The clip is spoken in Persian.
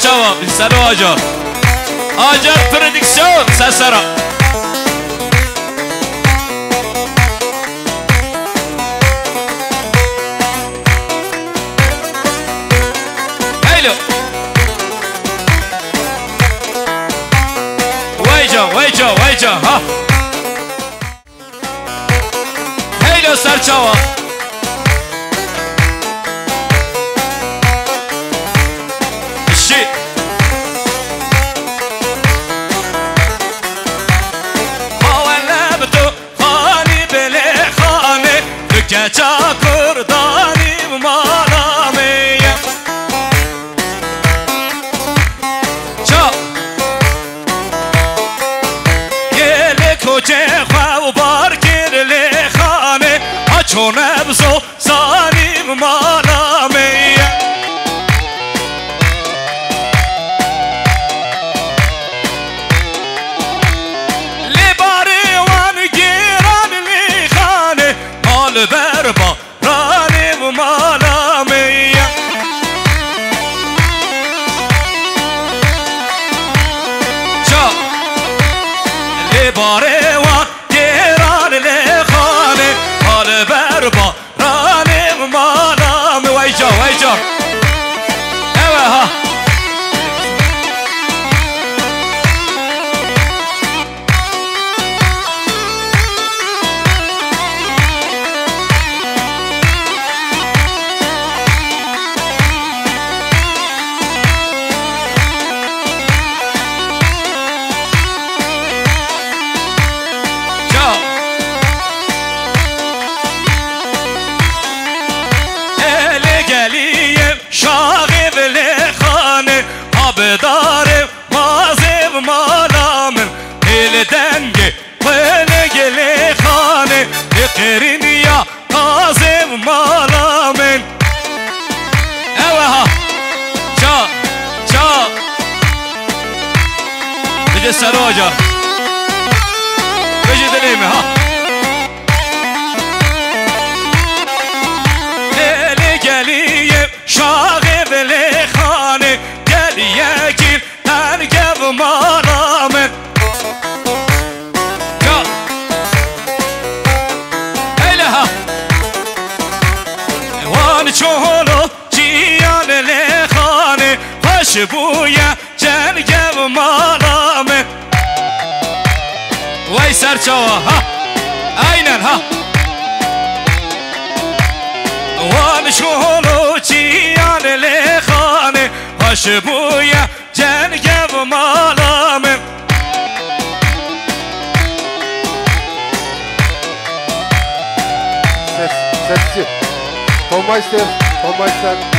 سرچاوا بسرو آجار آجار پردیکسیون سسرا هیلو ویجا ها هیلو سرچاوا Keça kurdanim malamiye Ço Gele koce xav bar kirli khane Aço nebzo sanim malamiye بربا راني ومالامية شا اللي باري وان جيران اللي خاني مال بربا راني ومالامي ويجا ايوه ها شاغب لخانه عبدار مازم مالامن الدنگ فنگ لخانه يقرن يا قاسم مالامن اوها شا بجي السروجة بجي دليمة ها شاغب لخانه قال ياكل تنقب مالامن قال ايلها وان شهولو جيان لخانه فشبويا تنقب مالامن ويسر جوا ها اينن ها وان شهولو جيان لخانه هاشبويا جنگب مالامن Sessiz. Tom Meister.